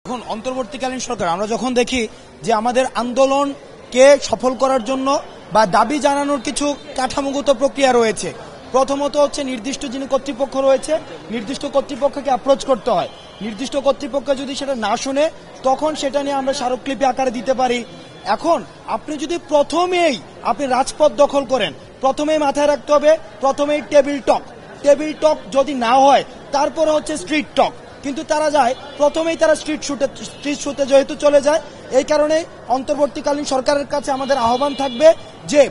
এখন অন্তর্বর্তীকালীন সরকার আমরা যখন দেখি যে আমাদের আন্দোলনকে সফল করার জন্য বা দাবি জানানোর কিছু কাঠামোগত প্রক্রিয়া রয়েছে। প্রথমত হচ্ছে নির্দিষ্ট যিনি কর্তৃপক্ষ রয়েছে, নির্দিষ্ট কর্তৃপক্ষকে অ্যাপ্রোচ করতে হয়। নির্দিষ্ট কর্তৃপক্ষ যদি সেটা না শুনে তখন সেটা নিয়ে আমরা স্মারকলিপি আকারে দিতে পারি। এখন আপনি যদি প্রথমেই আপনি রাজপথ দখল করেন, প্রথমেই মাথায় রাখতে হবে প্রথমেই টেবিল টক যদি না হয় তারপরে হচ্ছে স্ট্রিট টক। কিন্তু তারা যায় প্রথমেই তারা স্ট্রিট শুটে যেহেতু চলে যায়, এই কারণে অন্তর্বর্তীকালীন সরকারের কাছে আমাদের আহ্বান থাকবে যে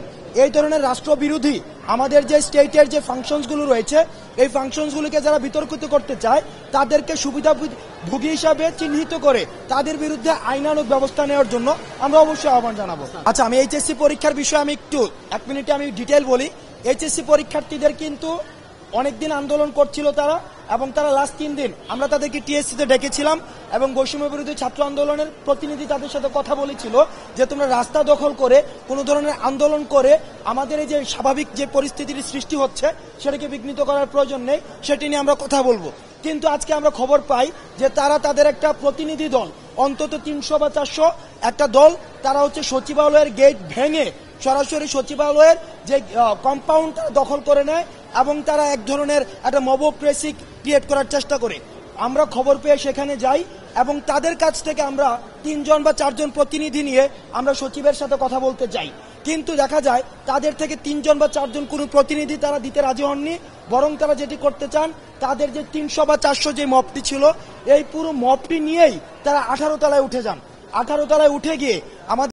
এই ধরনের রাষ্ট্রবিরোধী আমাদের যে স্টেটের যে ফাংশনসগুলো রয়েছে এই ফাংশনসগুলোকে যারা বিতর্কিত করতে চায় তাদেরকে সুবিধাভোগী হিসাবে চিহ্নিত করে তাদের বিরুদ্ধে আইনানুগ ব্যবস্থা নেওয়ার জন্য আমরা অবশ্যই আহ্বান জানাবো। আচ্ছা, আমি এইচএসসি পরীক্ষার বিষয়ে আমি একটু এক মিনিটে আমি ডিটেল বলি। এইচএসসি পরীক্ষার্থীদের কিন্তু অনেকদিন আন্দোলন করছিল তারা, এবং তারা লাস্ট 3 দিন আমরা তাদেরকে টিএসসিতে ডেকেছিলাম এবং বৈষম্য বিরোধী ছাত্র আন্দোলনের প্রতিনিধি তাদের সাথে কথা বলেছিল যে তোমরা রাস্তা দখল করে কোনো ধরনের আন্দোলন করে আমাদের এই যে স্বাভাবিক যে পরিস্থিতির সৃষ্টি হচ্ছে সেটাকে বিঘ্নিত করার প্রয়োজন নেই, সেটি নিয়ে আমরা কথা বলবো। কিন্তু আজকে আমরা খবর পাই যে তারা তাদের একটা প্রতিনিধি দল, অন্তত 300 বা 400 একটা দল, তারা হচ্ছে সচিবালয়ের গেট ভেঙে সরাসরি সচিবালয়ের যে কম্পাউন্ড দখল করে নেয় এবং তারা এক ধরনের একটা মবোক্রেসি ক্রিয়েট করার চেষ্টা করে। আমরা খবর পেয়ে সেখানে যাই এবং তাদের কাছ থেকে আমরা 3 জন বা 4 জন প্রতিনিধি নিয়ে আমরা সচিবের সাথে কথা বলতে যাই, কিন্তু দেখা যায় তাদের থেকে 3 জন বা 4 জন কোনো প্রতিনিধি তারা দিতে রাজি হননি। বরং তারা যেটি করতে চান, তাদের যে 300 বা 400 যে মবটি ছিল এই পুরো মবটি নিয়েই তারা 18 তলায় উঠে যান। 18 তলায় উঠে গিয়ে আমাদের